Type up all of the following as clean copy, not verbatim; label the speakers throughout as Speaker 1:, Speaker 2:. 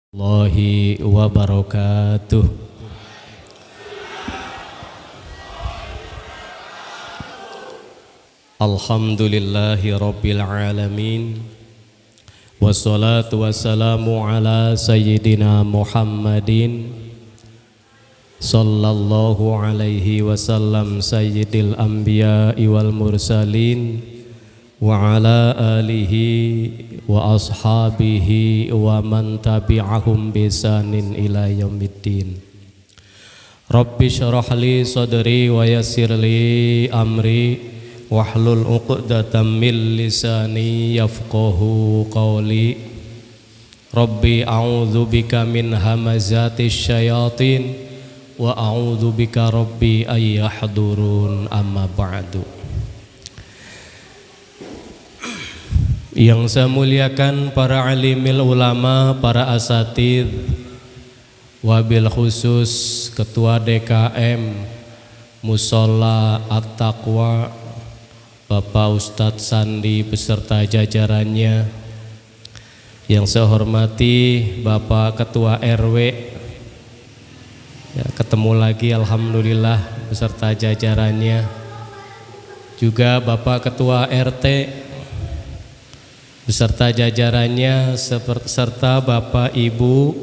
Speaker 1: Allahi wabarakatuh. Alhamdulillahi rabbil alamin. Wassalatu wassalamu ala sayyidina Muhammadin sallallahu alaihi wasallam sayyidil anbiya'i wal mursalin wa ala alihi wa ashabihi wa man tabi'ahum bisanin ila yaumiddin. Rabbi syrah li sadri wa yassir li amri wahlul 'uqdatam min lisani yafqahu qawli. Rabbi a'udzu bika min hamazatis syayatin wa a'udzu bika rabbi ay yahdurun, amma ba'du. Yang saya muliakan para alimil ulama, para asatidz, wabil khusus Ketua DKM Mushola At-Taqwa Bapak Ustadz Sandi beserta jajarannya. Yang saya hormati Bapak Ketua RW, ya, ketemu lagi alhamdulillah beserta jajarannya. Juga Bapak Ketua RT beserta jajarannya, serta Bapak Ibu,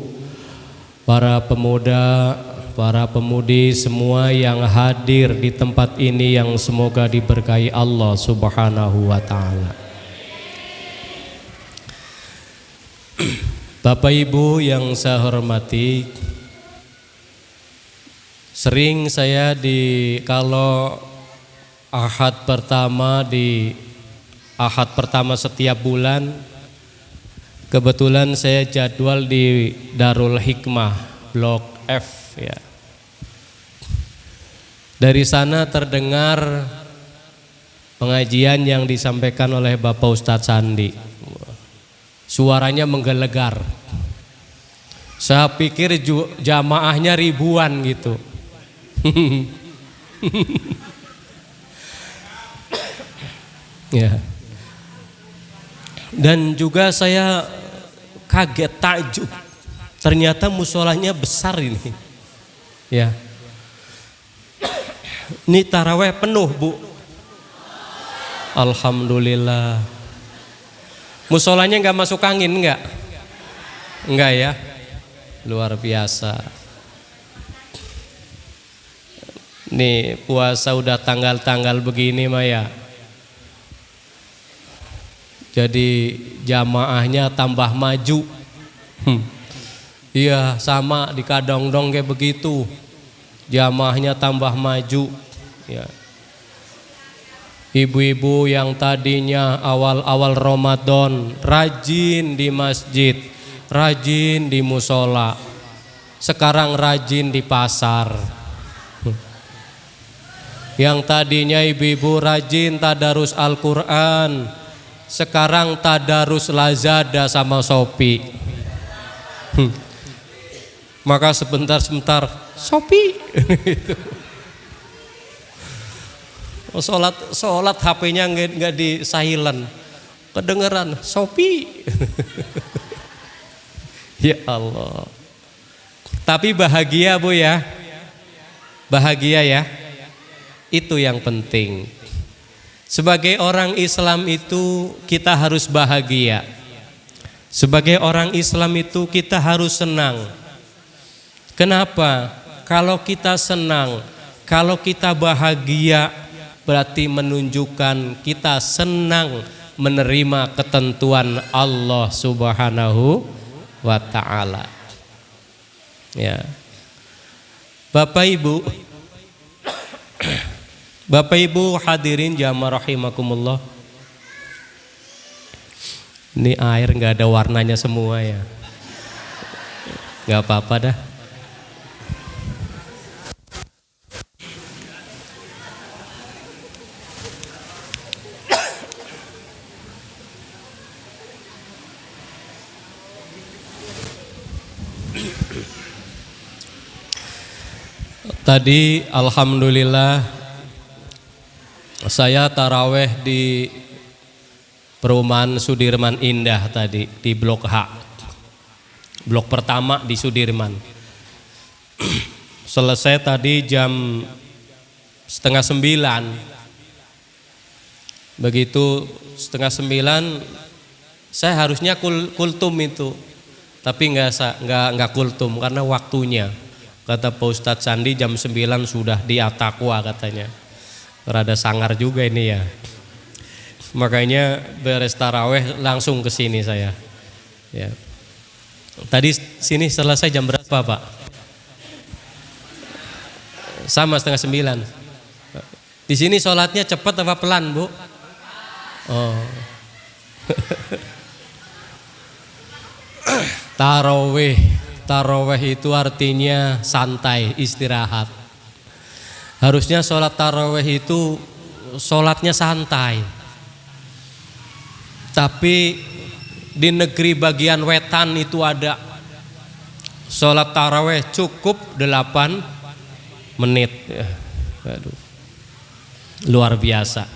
Speaker 1: para pemuda, para pemudi semua yang hadir di tempat ini, yang semoga diberkahi Allah Subhanahu wa ta'ala. Bapak Ibu yang saya hormati, sering saya kalau Ahad pertama setiap bulan, kebetulan saya jadwal di Darul Hikmah Blok F, ya. Dari sana terdengar pengajian yang disampaikan oleh Bapak Ustadz Sandi. Suaranya menggelegar. Saya pikir jamaahnya ribuan gitu. Ya. Dan juga saya kaget, takjub, ternyata musholanya besar ini, ya. Ini taraweh penuh, Bu. Alhamdulillah. Musholanya nggak masuk angin, nggak ya, luar biasa. Nih puasa udah tanggal-tanggal begini mah ya, jadi jamaahnya tambah maju. Iya, sama di Kadongdong kayak begitu, jamaahnya tambah maju, ya. Ibu-ibu yang tadinya awal-awal Ramadan rajin di masjid, rajin di musola, sekarang rajin di pasar. Yang tadinya ibu-ibu rajin tadarus Al-Quran, sekarang tadarus Lazada sama Shopee. Maka sebentar-sebentar Shopee. Sholat HP-nya nggak di silent, kedengeran Shopee. Ya Allah. Tapi bahagia, Bu, ya. Bahagia, ya. Itu yang penting. Sebagai orang Islam itu kita harus bahagia. Sebagai orang Islam itu kita harus senang. Kenapa? Kalau kita senang, kalau kita bahagia, berarti menunjukkan kita senang menerima ketentuan Allah Subhanahu wa ta'ala. Ya. Bapak Ibu hadirin jamaah rahimakumullah. Ini air nggak ada warnanya semua, ya. Nggak apa-apa dah. Tadi alhamdulillah saya taraweh di Perumahan Sudirman Indah tadi di Blok H. blok pertama di Sudirman. Selesai tadi jam 8:30. Begitu 8:30 saya harusnya kultum itu, tapi nggak kultum karena waktunya. Kata Pak Ustadz Sandi jam 9 sudah di Atakwa katanya. Rada sangar juga ini ya. Makanya beres taraweh langsung ke sini saya. Ya. Tadi sini selesai jam berapa Pak? Sama 8:30. Di sini sholatnya cepat apa pelan Bu? Oh. Taraweh itu artinya santai, istirahat. Harusnya sholat taraweh itu sholatnya santai. Tapi di negeri bagian wetan itu ada sholat taraweh cukup 8 menit. Aduh, luar biasa.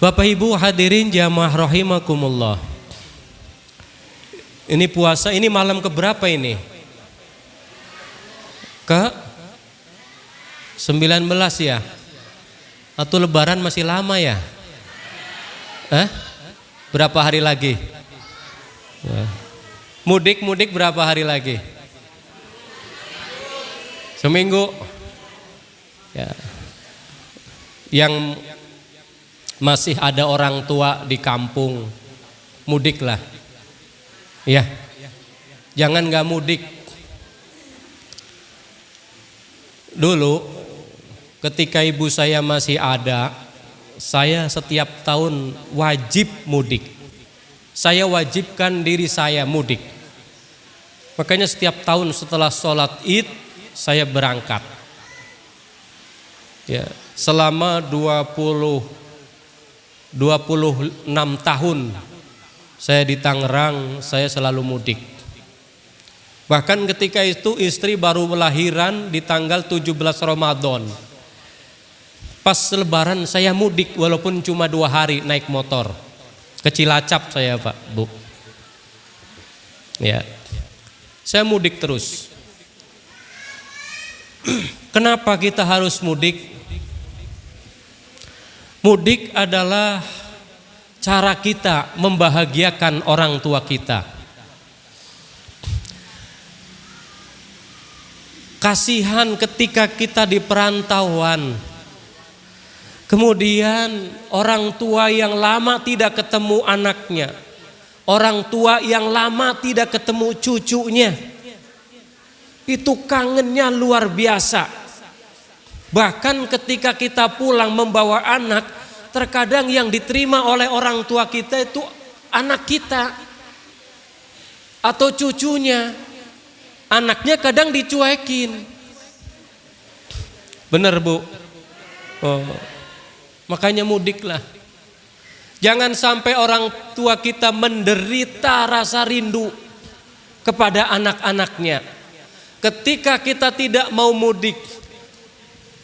Speaker 1: Bapak Ibu hadirin jamaah rahimakumullah. Ini puasa, ini malam keberapa ini? Ke 19 ya? Atau lebaran masih lama ya? Berapa hari lagi? Mudik berapa hari lagi? Seminggu. Ya. Yang masih ada orang tua di kampung, mudiklah. Ya, jangan nggak mudik. Dulu ketika ibu saya masih ada, saya setiap tahun wajib mudik. Saya wajibkan diri saya mudik. Makanya setiap tahun setelah sholat Id saya berangkat. Ya, selama 26 tahun saya di Tangerang, saya selalu mudik. Bahkan ketika itu istri baru melahiran di tanggal 17 Ramadan. Pas lebaran saya mudik walaupun cuma 2 hari naik motor. Ke Cilacap saya Pak, Bu. Ya. Saya mudik terus. Kenapa kita harus mudik? Mudik adalah cara kita membahagiakan orang tua kita. Kasihan ketika kita di perantauan, kemudian orang tua yang lama tidak ketemu anaknya, orang tua yang lama tidak ketemu cucunya, itu kangennya luar biasa. Bahkan ketika kita pulang membawa anak, terkadang yang diterima oleh orang tua kita itu anak kita atau cucunya. Anaknya kadang dicuekin. Bener Bu? Oh. Makanya mudiklah. Jangan sampai orang tua kita menderita rasa rindu kepada anak-anaknya. Ketika kita tidak mau mudik,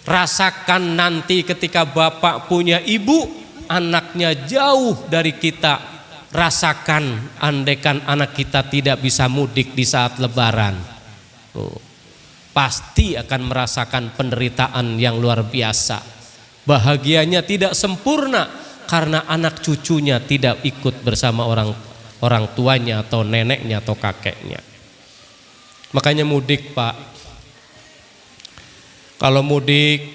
Speaker 1: rasakan nanti ketika bapak punya ibu, anaknya jauh dari kita. Rasakan andaikan anak kita tidak bisa mudik di saat lebaran. Pasti akan merasakan penderitaan yang luar biasa. Bahagianya tidak sempurna karena anak cucunya tidak ikut bersama orang tuanya atau neneknya atau kakeknya. Makanya mudik Pak. Kalau mudik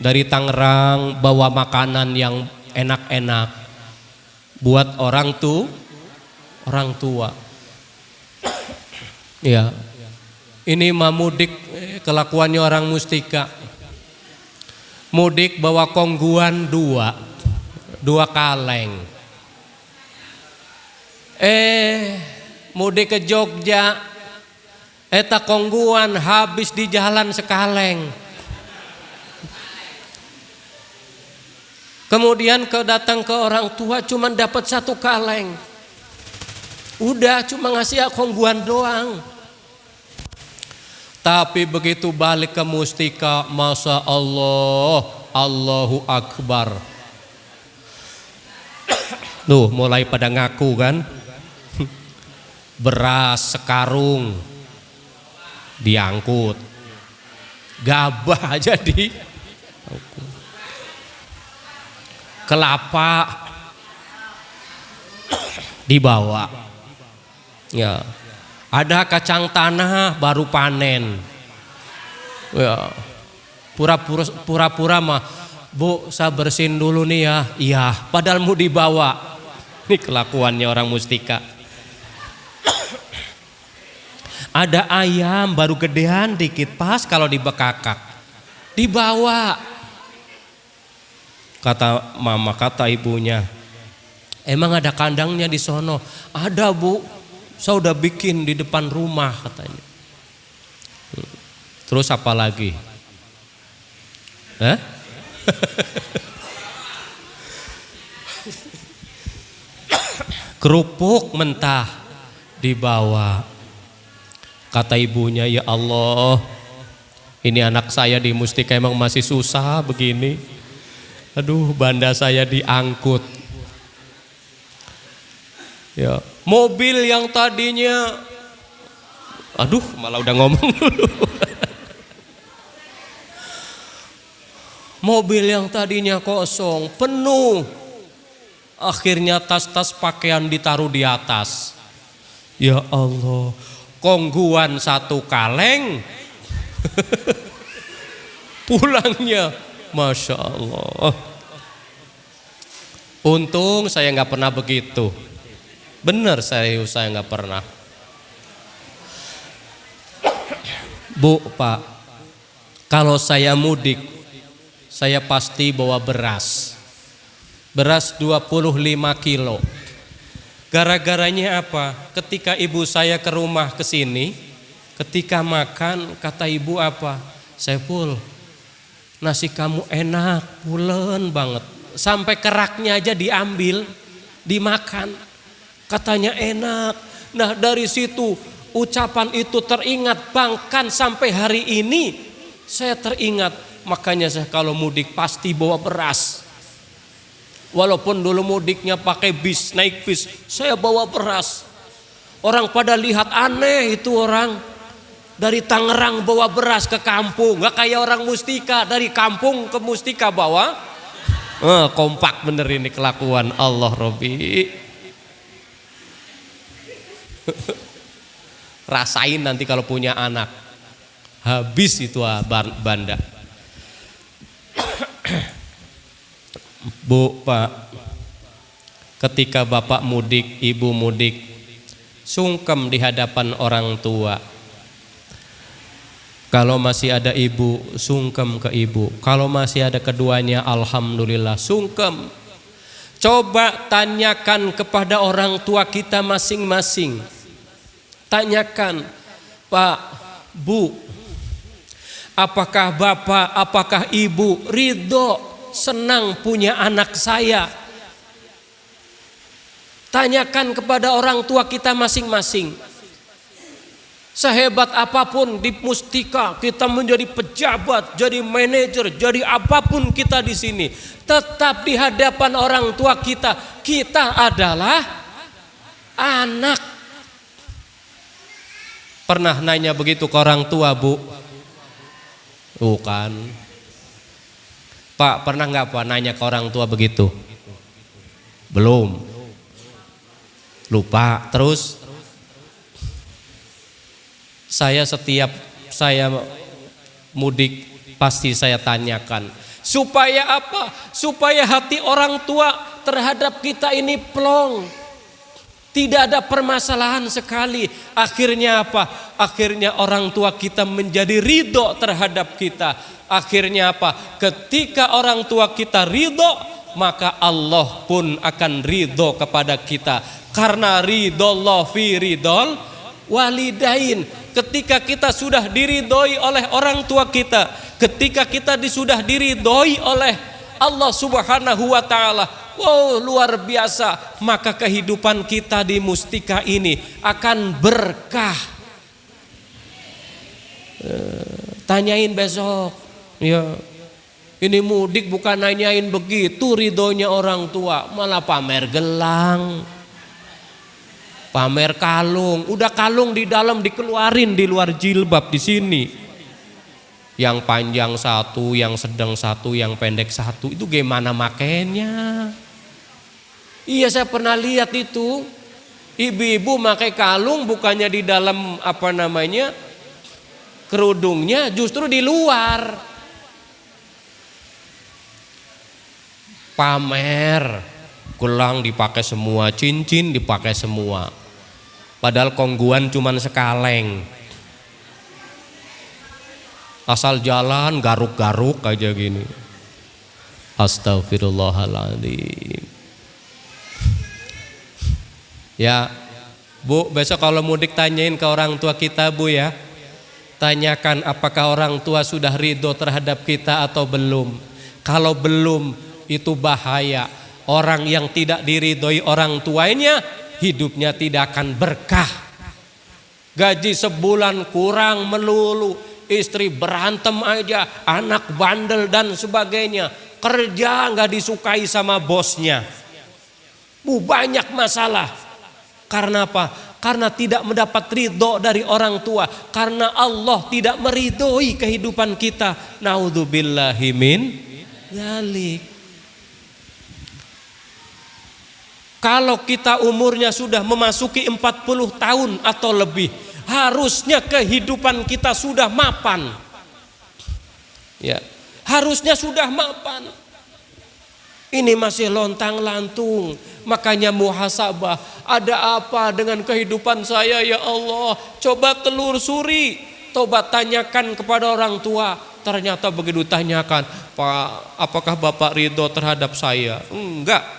Speaker 1: dari Tangerang bawa makanan yang enak-enak buat orang tua. Ya. Ini mah mudik kelakuannya orang Mustika. Mudik bawa kongguan 2 kaleng. Mudik ke Jogja, eta kongguan habis di jalan sekaleng. Kemudian datang ke orang tua cuma dapat 1 kaleng. Udah cuma ngasih kongguan doang. Tapi begitu balik ke Mustika, Masya Allah, Allahu Akbar. Tuh mulai pada ngaku kan. beras sekarung diangkut, gabah jadi kelapa dibawa. Ya, ada kacang tanah baru panen. Ya, pura-pura mah, Bu, saya bersihin dulu nih ya. Iya, padahal mau dibawa. Ini kelakuannya orang mustika. Ada ayam baru gedean dikit, pas kalau dibekakak dibawa. Kata mama, kata ibunya, emang ada kandangnya di sono? Ada, Bu, saya udah bikin di depan rumah, katanya. Terus apa lagi? Kerupuk mentah dibawa. Kata ibunya, ya Allah, ini anak saya di Mustika emang masih susah begini. Aduh, banda saya diangkut. Ya, mobil yang tadinya, aduh, malah udah ngomong dulu. Mobil yang tadinya kosong, penuh. Akhirnya tas-tas pakaian ditaruh di atas. Ya Allah, kongguan satu kaleng. Pulangnya, Masya Allah. Untung saya nggak pernah begitu. Bener, saya nggak pernah. Bu, Pak, kalau saya mudik, saya pasti bawa beras. Beras 25 kilo. Gara-garanya apa? Ketika ibu saya ke rumah ke sini, ketika makan, kata ibu apa? Saiful, nasi kamu enak, pulen banget. Sampai keraknya aja diambil, dimakan. Katanya enak. Nah, dari situ ucapan itu teringat, bahkan sampai hari ini saya teringat. Makanya saya kalau mudik pasti bawa beras. Walaupun dulu mudiknya pakai bis, naik bis, saya bawa beras. Orang pada lihat aneh itu orang. Dari Tangerang bawa beras ke kampung, nggak kayak orang Mustika, dari kampung ke Mustika bawa. Kompak bener ini kelakuan Allah Robi. Rasain nanti kalau punya anak, habis itu banda. Bu, Pak, ketika bapak mudik, ibu mudik, sungkem di hadapan orang tua. Kalau masih ada ibu, sungkem ke ibu. Kalau masih ada keduanya, alhamdulillah, sungkem. Coba tanyakan kepada orang tua kita masing-masing. Tanyakan, Pak, Bu, apakah bapak, apakah ibu ridho senang punya anak saya? Tanyakan kepada orang tua kita masing-masing. Sehebat apapun di Mustika, kita menjadi pejabat, jadi manajer, jadi apapun kita di sini, tetap di hadapan orang tua kita, kita adalah anak. Pernah nanya begitu ke orang tua, Bu? Bukan. Pak, pernah nggak Pak nanya ke orang tua begitu? Belum. Lupa. Terus setiap saya mudik pasti saya tanyakan. Supaya apa? Supaya hati orang tua terhadap kita ini plong. Tidak ada permasalahan sekali. Akhirnya apa? Akhirnya orang tua kita menjadi ridho terhadap kita. Akhirnya apa? Ketika orang tua kita ridho, maka Allah pun akan ridho kepada kita. Karena ridhollah fi ridhol walidain. Ketika kita sudah diridhoi oleh orang tua kita, ketika kita sudah diridhoi oleh Allah Subhanahu wa taala, wow, luar biasa, maka kehidupan kita di Mustika ini akan berkah. Tanyain besok. Ya, ini mudik bukan nanyain begitu ridhonya orang tua, malah pamer gelang. Pamer kalung, udah kalung di dalam dikeluarin di luar jilbab di sini. Yang panjang satu, yang sedang satu, yang pendek satu, itu gimana makainya? Iya, saya pernah lihat itu. Ibu-ibu pakai kalung bukannya di dalam kerudungnya, justru di luar. Pamer, gelang dipakai semua, cincin dipakai semua. Padahal kongguan cuman sekaleng. Asal jalan garuk-garuk aja gini. Astagfirullahaladzim. Ya, Bu, besok kalau mudik tanyain ke orang tua kita, Bu ya. Tanyakan apakah orang tua sudah ridho terhadap kita atau belum. Kalau belum, itu bahaya. Orang yang tidak diridhoi orang tuanya, hidupnya tidak akan berkah. Gaji sebulan kurang melulu, istri berantem aja, anak bandel dan sebagainya. Kerja nggak disukai sama bosnya. Banyak masalah. Karena apa? Karena tidak mendapat ridho dari orang tua. Karena Allah tidak meridhoi kehidupan kita. Naudzubillahi min dzalik. Kalau kita umurnya sudah memasuki 40 tahun atau lebih, harusnya kehidupan kita sudah mapan. Ya, harusnya sudah mapan. Ini masih lontang-lantung. Makanya muhasabah, ada apa dengan kehidupan saya ya Allah? Coba telusuri, coba tanyakan kepada orang tua. Ternyata begitu tanyakan, Pak, apakah Bapak ridho terhadap saya? Enggak.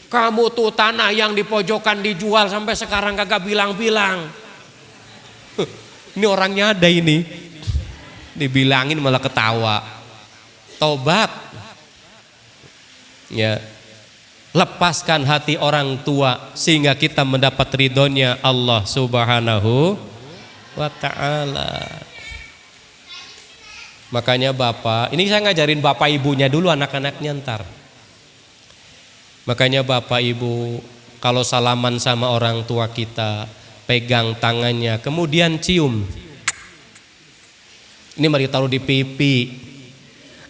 Speaker 1: Kamu tuh tanah yang di pojokan dijual sampai sekarang kagak bilang-bilang. Ini orangnya ada ini. Dibilangin malah ketawa. Tobat. Ya. Lepaskan hati orang tua sehingga kita mendapat ridhonya Allah Subhanahu wa ta'ala. Makanya Bapak, ini saya ngajarin Bapak ibunya dulu, anak-anaknya ntar. Makanya Bapak Ibu kalau salaman sama orang tua kita, pegang tangannya, kemudian cium. Ini mari taruh di pipi.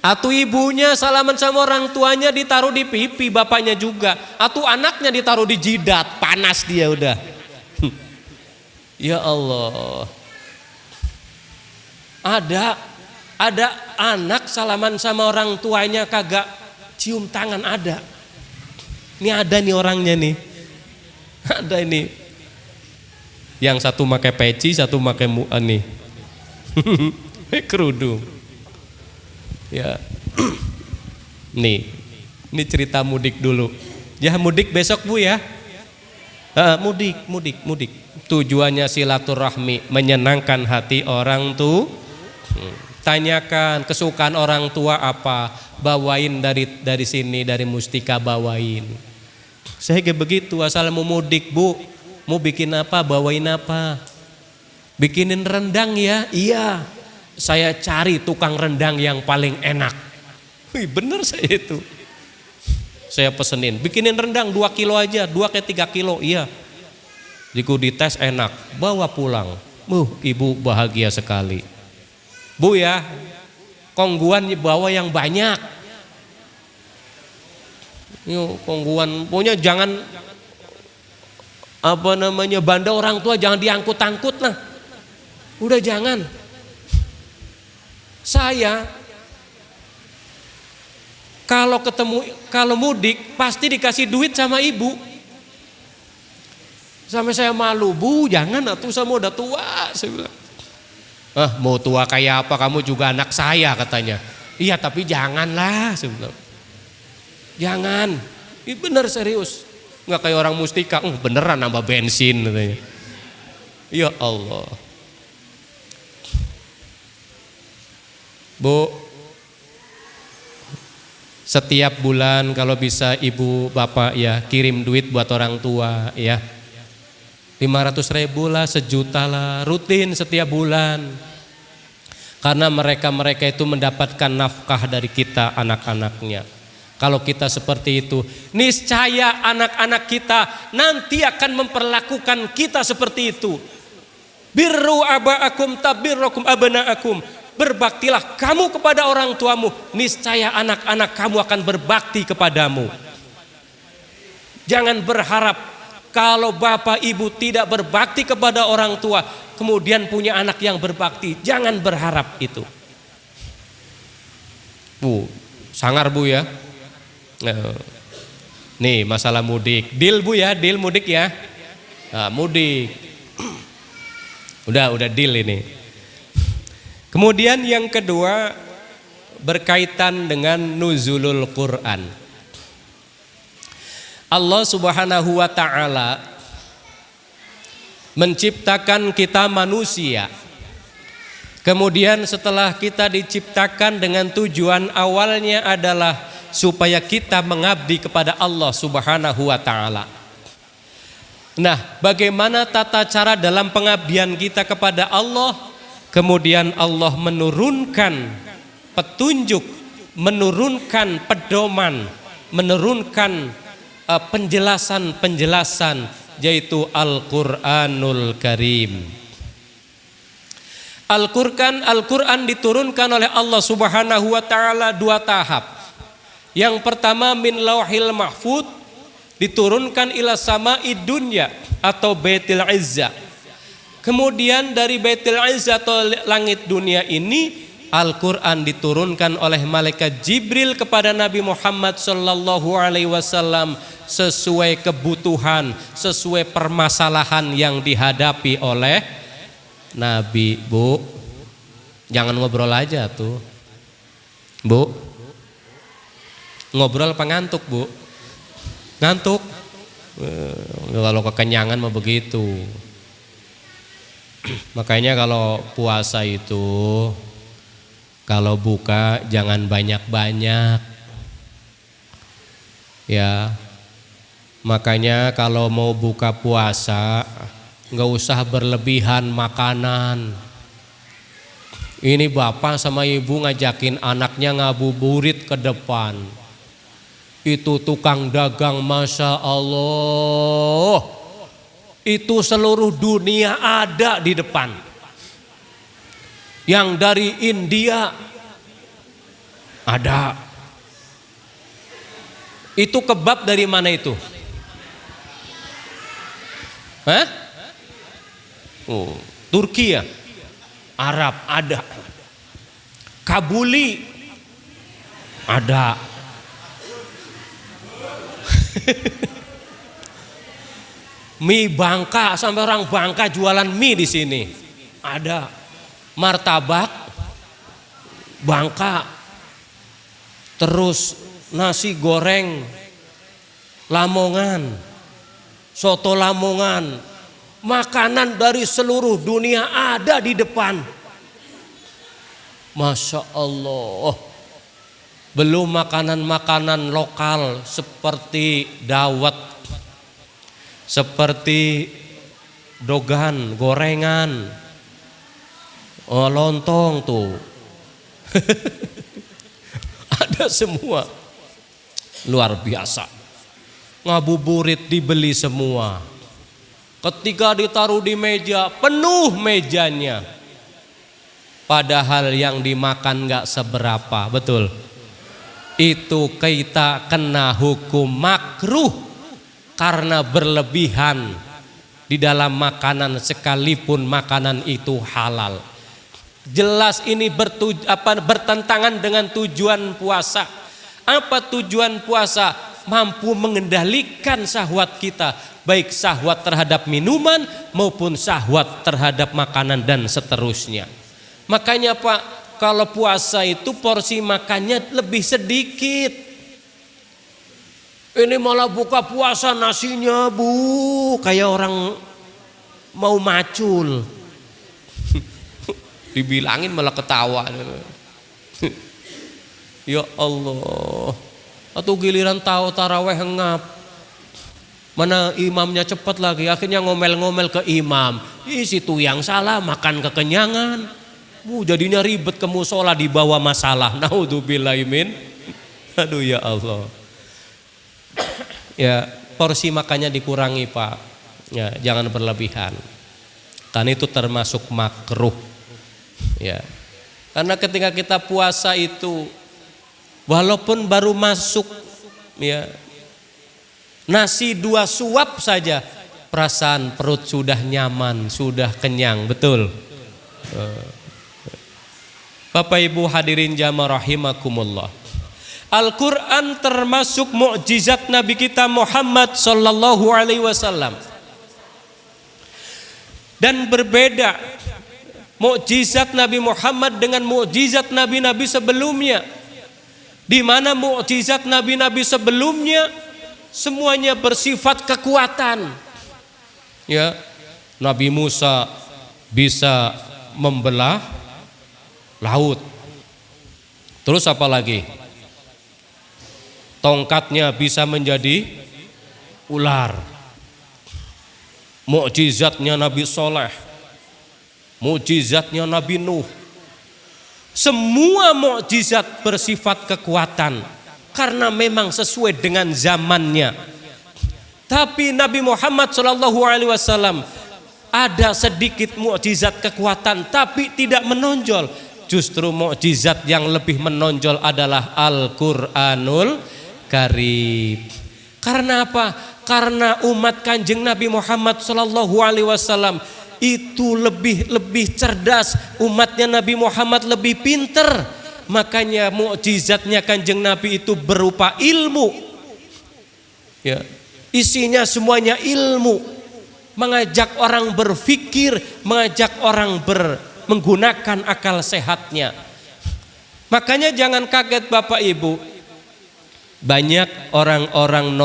Speaker 1: Atau ibunya salaman sama orang tuanya ditaruh di pipi, bapaknya juga. Atau anaknya ditaruh di jidat, panas dia udah. Ya Allah. Ada anak salaman sama orang tuanya kagak cium tangan, ada. Ini ada nih orangnya nih. Ada ini. Yang satu pakai peci, satu pakai nih. Kerudung. Ya. Nih. Ini cerita mudik dulu. Ya mudik besok Bu ya. Mudik. Tujuannya silaturahmi, menyenangkan hati orang tuh. Tanyakan kesukaan orang tua apa, bawain dari sini, dari Mustika bawain. Saya kayak begitu, asal mau mudik Bu, mau bikin apa, bawain apa. Bikinin rendang ya, iya. Saya cari tukang rendang yang paling enak. Wih bener saya itu. Saya pesenin, bikinin rendang 2 kilo aja, 2-3 kilo, iya. Jika dites enak, bawa pulang. Ibu bahagia sekali. Bu ya, kongguan bawa yang banyak. Yuk kongguan, pokoknya jangan banda orang tua jangan diangkut-angkut lah. Udah jangan. Saya kalau mudik pasti dikasih duit sama ibu. Sampai saya malu, Bu jangan atuh sama udah tua, saya bilang. Mau tua kayak apa, kamu juga anak saya katanya. Iya tapi janganlah, saya bilang. Jangan, ini bener serius. Nggak kayak orang Mustika, beneran nambah bensin katanya. Ya Allah. Bu, setiap bulan kalau bisa ibu bapak ya kirim duit buat orang tua ya. 500.000 lah, 1 juta lah, rutin setiap bulan. Karena mereka itu mendapatkan nafkah dari kita anak-anaknya. Kalau kita seperti itu, niscaya anak-anak kita nanti akan memperlakukan kita seperti itu. Birru aba'akum tabirrukum abna'akum. Berbaktilah kamu kepada orang tuamu, niscaya anak-anak kamu akan berbakti kepadamu. Jangan berharap kalau bapak ibu tidak berbakti kepada orang tua, kemudian punya anak yang berbakti. Jangan berharap itu. Bu, sangar Bu ya. Nih masalah mudik. Deal Bu ya, deal mudik ya. Nah, mudik. Udah deal ini. Kemudian yang kedua berkaitan dengan nuzulul Quran. Allah Subhanahu wa taala menciptakan kita manusia. Kemudian setelah kita diciptakan dengan tujuan awalnya adalah supaya kita mengabdi kepada Allah Subhanahu wa taala. Nah, bagaimana tata cara dalam pengabdian kita kepada Allah? Kemudian Allah menurunkan petunjuk, menurunkan pedoman, menurunkan penjelasan-penjelasan, yaitu Al-Qur'anul Karim. Al-Quran diturunkan oleh Allah Subhanahu wa taala 2 tahap. Yang pertama min lauhil mahfud, diturunkan ila sama'id dunya atau Baitul Izzah. Kemudian dari Baitul Izzah atau langit dunia ini, Al-Quran diturunkan oleh malaikat Jibril kepada Nabi Muhammad sallallahu alaihi wasallam sesuai kebutuhan, sesuai permasalahan yang dihadapi oleh Nabi. Bu, jangan ngobrol aja tuh. Bu, ngobrol apa ngantuk Bu? Ngantuk? Kalau kekenyangan mah begitu. Makanya kalau puasa itu, kalau buka jangan banyak-banyak. Ya, makanya kalau mau buka puasa nggak usah berlebihan makanan. Ini bapak sama ibu ngajakin anaknya ngabuburit ke depan. Itu tukang dagang, Masya Allah, itu seluruh dunia ada di depan. Yang dari India ada. Itu kebab dari mana itu? Hah? Oh, Turki ya? Arab ada. Kabuli ada. Mie Bangka, sampai orang Bangka jualan mie di sini. Ada. Martabak Bangka. Terus nasi goreng Lamongan. Soto Lamongan. Makanan dari seluruh dunia ada di depan. Masya Allah. Belum makanan-makanan lokal seperti dawet, seperti dogan, gorengan, lontong tuh. Ada semua. Luar biasa. Ngabuburit dibeli semua. Ketika ditaruh di meja, penuh mejanya. Padahal yang dimakan gak seberapa, betul? Itu kita kena hukum makruh karena berlebihan di dalam makanan sekalipun makanan itu halal. Jelas ini bertentangan dengan tujuan puasa. Apa tujuan puasa? Mampu mengendalikan syahwat kita, baik syahwat terhadap minuman maupun syahwat terhadap makanan dan seterusnya. Makanya Pak, kalau puasa itu porsi makannya lebih sedikit. Ini malah buka puasa nasinya Bu, kayak orang mau macul. Dibilangin malah ketawa. Ya Allah. Atau giliran tahu taraweh ngap. Mana imamnya cepat lagi, akhirnya ngomel-ngomel ke imam. Situ yang salah, makan kekenyangan. Jadinya ribet ke musola, dibawa masalah. Naudzubillahi min. Aduh ya Allah. Ya, porsi makannya dikurangi, Pak. Ya, jangan berlebihan. Karena itu termasuk makruh. Ya. Karena ketika kita puasa itu walaupun baru masuk ya nasi 2 suap saja, perasaan perut sudah nyaman, sudah kenyang, betul. Bapak Ibu hadirin jamaah rahimakumullah. Al-Quran termasuk mukjizat Nabi kita Muhammad sallallahu alaihi wasallam. Dan berbeda mukjizat Nabi Muhammad dengan mukjizat nabi-nabi sebelumnya. Di mana mukjizat nabi-nabi sebelumnya semuanya bersifat kekuatan. Ya, Nabi Musa bisa membelah laut. Terus apa lagi? Tongkatnya bisa menjadi ular. Mukjizatnya Nabi Soleh, mukjizatnya Nabi Nuh. Semua mukjizat bersifat kekuatan karena memang sesuai dengan zamannya. Tapi Nabi Muhammad SAW ada sedikit mukjizat kekuatan tapi tidak menonjol. Justru mukjizat yang lebih menonjol adalah Al-Qur'anul Karim. Karena apa? Karena umat Kanjeng Nabi Muhammad SAW itu lebih cerdas, umatnya Nabi Muhammad lebih pinter. Makanya mukjizatnya Kanjeng Nabi itu berupa ilmu. Ya, isinya semuanya ilmu. Mengajak orang berpikir, mengajak orang menggunakan akal sehatnya. Makanya jangan kaget Bapak Ibu, banyak orang-orang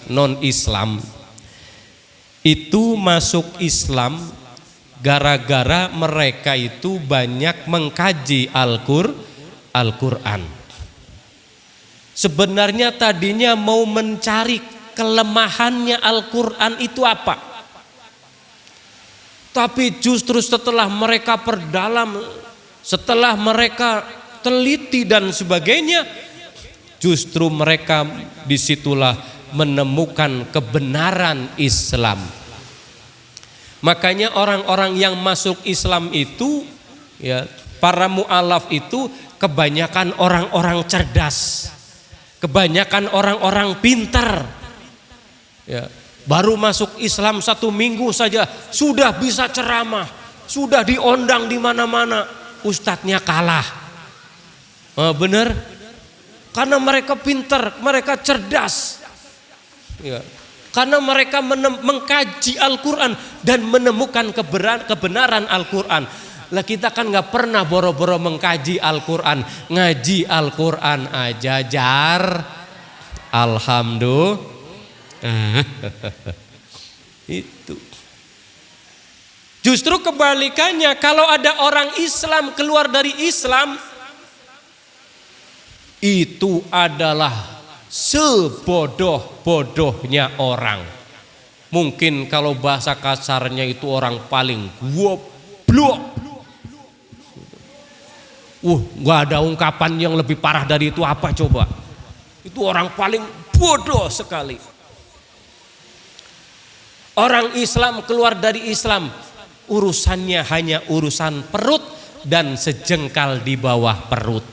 Speaker 1: non-Islam itu masuk Islam gara-gara mereka itu banyak mengkaji Al-Quran. Sebenarnya tadinya mau mencari kelemahannya Al-Quran itu apa, tapi justru setelah mereka perdalam, setelah mereka teliti dan sebagainya, justru mereka disitulah menemukan kebenaran Islam. Makanya orang-orang yang masuk Islam itu, ya, para mu'alaf itu kebanyakan orang-orang cerdas, kebanyakan orang-orang pintar. Ya, baru masuk Islam 1 minggu saja sudah bisa ceramah, sudah diondang di mana-mana, ustadznya kalah. Bener? Karena mereka pintar, mereka cerdas. Ya. Karena mereka mengkaji Al-Quran dan menemukan kebenaran Al-Quran. Lah kita kan nggak pernah boro-boro mengkaji Al-Quran, ngaji Al-Quran aja jar. Alhamdulillah. Itu. Justru kebalikannya, kalau ada orang Islam keluar dari Islam, itu adalah sebodoh-bodohnya orang. Mungkin kalau bahasa kasarnya itu orang paling goblok. Gak ada ungkapan yang lebih parah dari itu apa coba. Itu orang paling bodoh sekali. Orang Islam keluar dari Islam, urusannya hanya urusan perut dan sejengkal di bawah perut.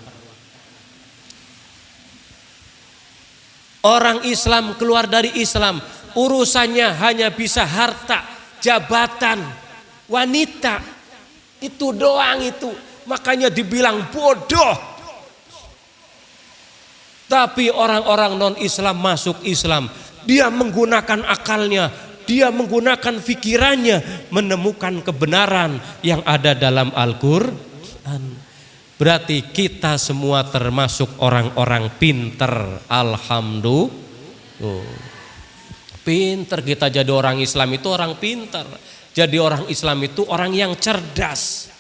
Speaker 1: Orang Islam keluar dari Islam, urusannya hanya bisa harta, jabatan, wanita. Itu doang itu. Makanya dibilang bodoh. Tapi orang-orang non-Islam masuk Islam, dia menggunakan akalnya, dia menggunakan pikirannya, menemukan kebenaran yang ada dalam Al-Quran. Berarti kita semua termasuk orang-orang pinter. Alhamdulillah. Pinter kita jadi orang Islam itu orang pinter. Jadi orang Islam itu orang yang cerdas.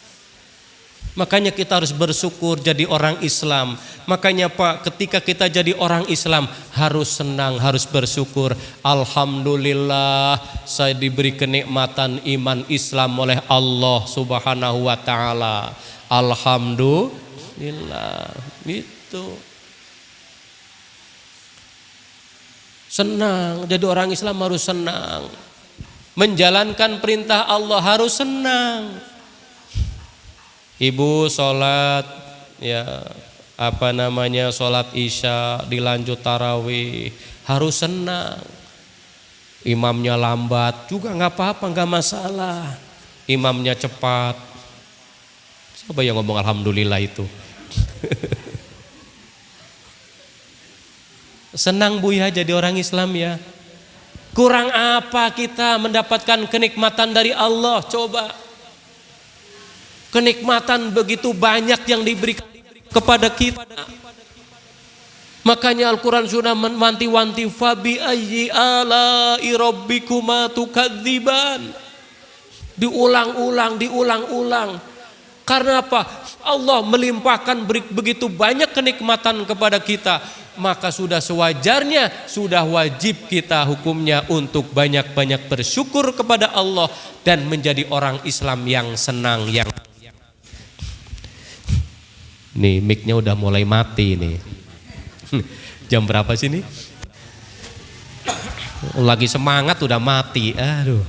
Speaker 1: Makanya kita harus bersyukur jadi orang Islam. Makanya Pak, ketika kita jadi orang Islam harus senang, harus bersyukur. Alhamdulillah saya diberi kenikmatan iman Islam oleh Allah Subhanahu wa ta'ala. Alhamdulillah. Itu. Senang, jadi orang Islam harus senang. Menjalankan perintah Allah harus senang. Ibu sholat sholat isya dilanjut tarawih harus senang. Imamnya lambat juga nggak apa-apa, nggak masalah. Imamnya cepat, siapa yang ngomong alhamdulillah itu? Senang Bu ya jadi orang Islam ya. Kurang apa kita mendapatkan kenikmatan dari Allah? Coba. Kenikmatan begitu banyak yang diberikan kepada kita. Makanya Al-Quran sudah mewanti-wanti, fabi ayyi ala'i rabbikuma tukadziban. Diulang-ulang. Karena apa? Allah melimpahkan begitu banyak kenikmatan kepada kita. Maka sudah sewajarnya, sudah wajib kita hukumnya untuk banyak-banyak bersyukur kepada Allah dan menjadi orang Islam yang senang. Nih mic-nya udah mulai mati nih. Jam berapa sih nih? Lagi semangat udah mati. Aduh.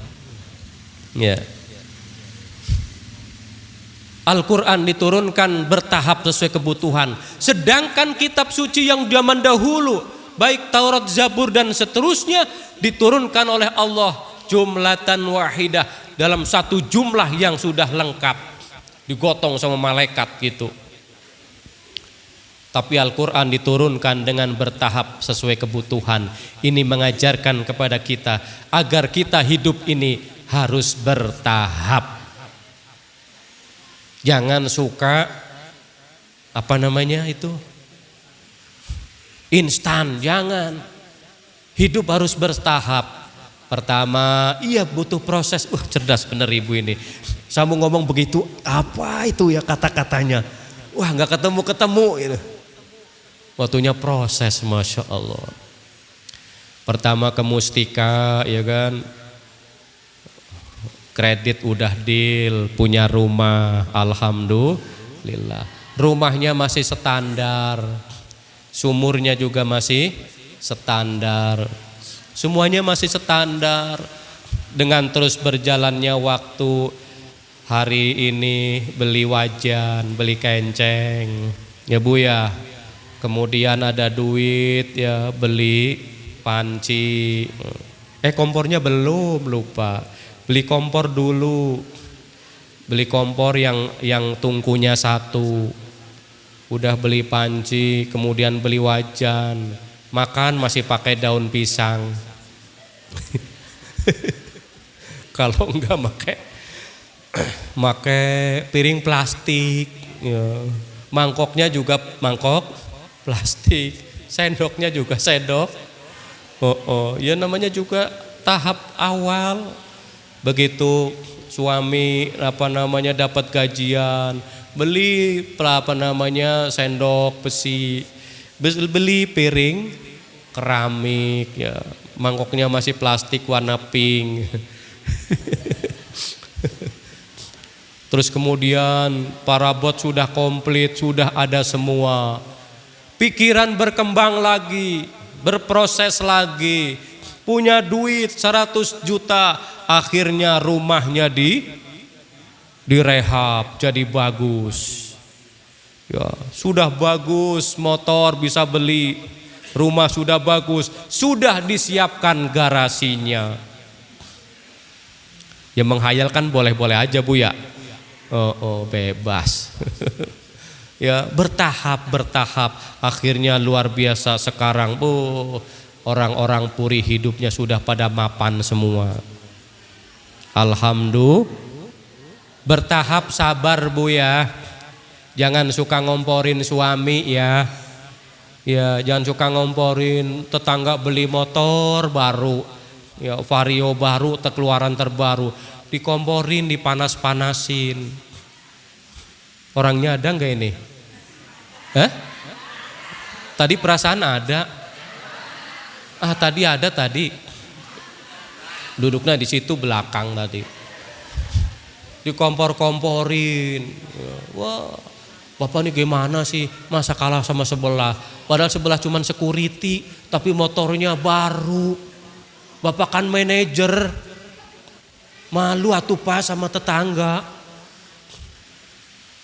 Speaker 1: Ya. Al-Quran diturunkan bertahap sesuai kebutuhan. Sedangkan kitab suci yang zaman dahulu, baik Taurat, Zabur dan seterusnya, diturunkan oleh Allah jumlatan wahidah, dalam satu jumlah yang sudah lengkap, digotong sama malaikat gitu. Tapi Al-Quran diturunkan dengan bertahap sesuai kebutuhan. Ini mengajarkan kepada kita agar kita hidup ini harus bertahap. Jangan suka instan, jangan. Hidup harus bertahap. Pertama, butuh proses. Cerdas bener ibu ini. Sambung ngomong begitu, apa itu ya kata-katanya? Wah, nggak ketemu gitu. Waktunya proses, masya Allah. Pertama ke Mustika, ya kan? Kredit udah deal, punya rumah, alhamdulillah. Rumahnya masih standar, sumurnya juga masih standar, semuanya masih standar. Dengan terus berjalannya waktu, hari ini beli wajan, beli kenceng, ya Bu ya. Kemudian ada duit ya beli panci. Kompornya belum, lupa. Beli kompor dulu. Beli kompor yang tungkunya satu. Udah beli panci, kemudian beli wajan. Makan masih pakai daun pisang. Kalau enggak pakai piring plastik ya. Mangkoknya juga mangkok plastik. Sendoknya juga sendok. Ya namanya juga tahap awal. Begitu suami dapat gajian, beli sendok besi, beli piring keramik ya, mangkoknya masih plastik warna pink. Terus kemudian parabot sudah komplit, sudah ada semua. Pikiran berkembang lagi, berproses lagi. Punya duit 100 juta, akhirnya rumahnya direhab jadi bagus. Ya, sudah bagus, motor bisa beli, rumah sudah bagus, sudah disiapkan garasinya. Ya menghayalkan boleh-boleh aja Bu ya. Bebas. Ya bertahap, akhirnya luar biasa sekarang. Orang-orang Puri hidupnya sudah pada mapan semua. Alhamdulillah. Bertahap, sabar Bu ya. Jangan suka ngomporin suami ya. Ya, jangan suka ngomporin tetangga beli motor baru. Ya, Vario baru, keluaran terbaru. Dikomporin, dipanas-panasin. Orangnya ada enggak ini? Tadi perasaan ada. Tadi ada tadi. Duduknya di situ belakang tadi. Dikompor-komporin. Wah, Bapak ini gimana sih masa kalah sama sebelah? Padahal sebelah cuman security tapi motornya baru. Bapak kan manajer. Malu atuh Pak sama tetangga.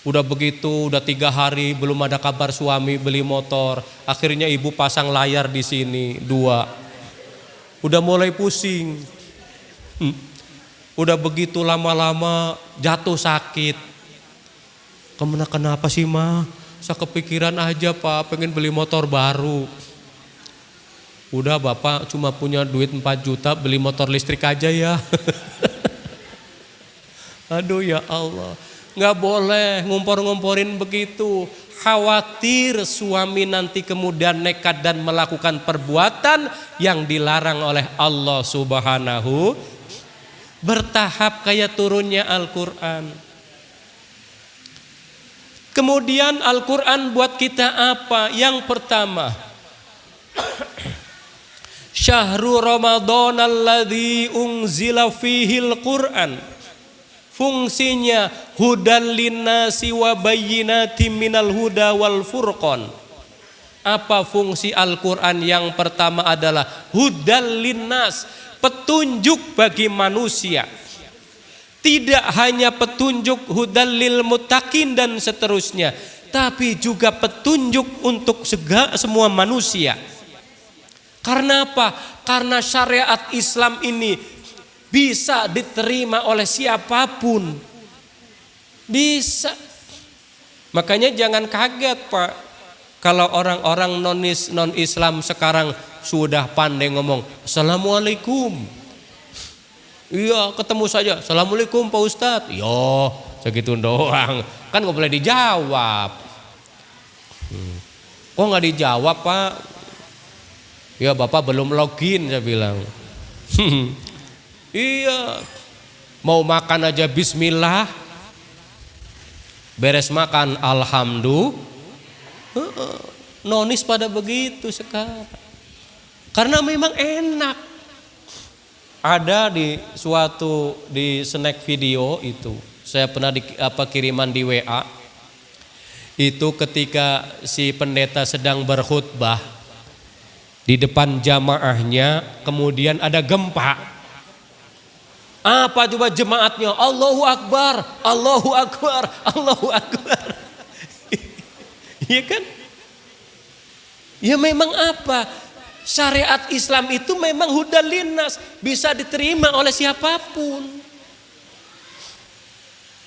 Speaker 1: Udah begitu, udah 3 hari belum ada kabar suami beli motor. Akhirnya ibu pasang layar di sini 2. Udah mulai pusing. Udah begitu lama-lama jatuh sakit. Kenapa sih Ma? Saya kepikiran aja Pak, pengen beli motor baru. Udah Bapak cuma punya duit 4 juta, beli motor listrik aja ya. Aduh ya Allah, nggak boleh ngumpor-ngumporin begitu. Khawatir suami nanti kemudian nekat dan melakukan perbuatan yang dilarang oleh Allah Subhanahu. Bertahap kayak turunnya Al-Quran. Kemudian Al-Quran buat kita apa? Yang pertama, Syahrul Ramadan alladzi unzila fihil Quran. Fungsinya hudal linnasi wa bayyinatin minal huda wal furqan. Apa fungsi Al-Quran? Yang pertama adalah hudal linnas, petunjuk bagi manusia. Tidak hanya petunjuk hudal lil muttaqin dan seterusnya, tapi juga petunjuk untuk semua manusia. Karena apa? Karena syariat Islam ini bisa diterima oleh siapapun. Bisa. Makanya jangan kaget Pak, kalau orang-orang non-Islam sekarang sudah pandai ngomong Assalamualaikum. Iya, ketemu saja Assalamualaikum Pak Ustadz. Yo, segitu doang. Kan gak boleh dijawab. Kok gak dijawab Pak? Ya Bapak belum login saya bilang. Iya, mau makan aja bismillah. Beres makan alhamdulillah. Nonis pada begitu sekarang. Karena memang enak. Ada di snack video itu, saya pernah kiriman di WA. Itu ketika si pendeta sedang berkhutbah di depan jamaahnya, kemudian ada gempa. Apa coba jemaatnya? Allahu Akbar, Allahu Akbar, Allahu Akbar. Iya kan? Ya memang apa? Syariat Islam itu memang hudal linnas, bisa diterima oleh siapapun.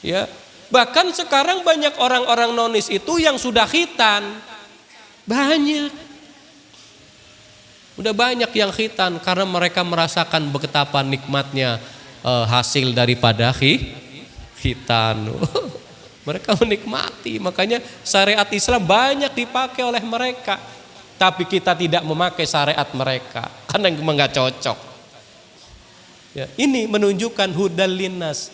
Speaker 1: Ya, bahkan sekarang banyak orang-orang nonis itu yang sudah khitan. Banyak. Udah banyak yang khitan karena mereka merasakan betapa nikmatnya hasil daripada khitan. Mereka menikmati, makanya syariat Islam banyak dipakai oleh mereka. Tapi kita tidak memakai syariat mereka karena memang gak cocok. Ya, ini menunjukkan hudal linnas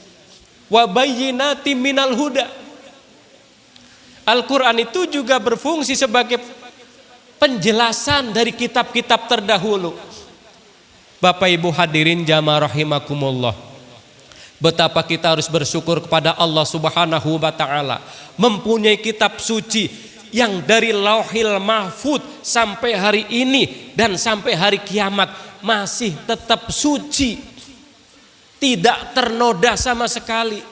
Speaker 1: wa bayyinatin minal huda. Al-Quran itu juga berfungsi sebagai penjelasan dari kitab-kitab terdahulu. Bapak Ibu hadirin jamaah rahimakumullah, betapa kita harus bersyukur kepada Allah Subhanahu wa ta'ala mempunyai kitab suci yang dari Lauhil Mahfud sampai hari ini dan sampai hari kiamat masih tetap suci, tidak ternoda sama sekali.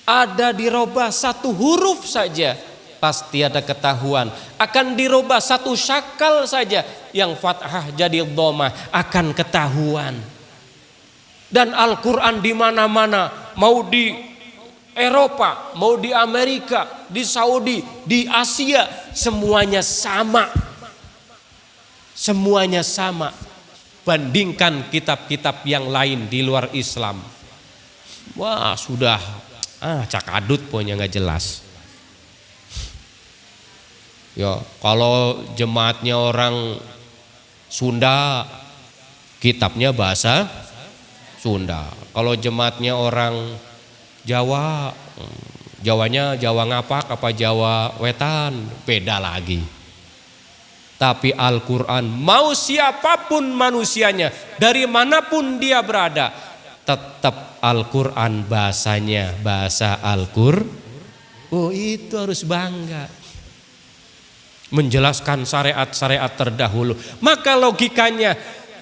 Speaker 1: Ada dirubah 1 huruf saja pasti ada ketahuan, akan dirubah 1 syakal saja yang fathah jadi dhammah akan ketahuan. Dan Al-Quran di mana-mana, mau di Eropa, mau di Amerika, di Saudi, di Asia, semuanya sama. Semuanya sama. Bandingkan kitab-kitab yang lain di luar Islam. Wah sudah, cakadut pokoknya gak jelas. Ya kalau jemaatnya orang Sunda, kitabnya bahasa Sunda. Kalau jemaatnya orang Jawa, Jawanya Jawa Ngapak apa Jawa Wetan, beda lagi. Tapi Al-Quran mau siapapun manusianya, dari manapun dia berada, tetap Al-Quran bahasanya bahasa Oh, itu harus bangga. Menjelaskan syariat-syariat terdahulu. Maka logikanya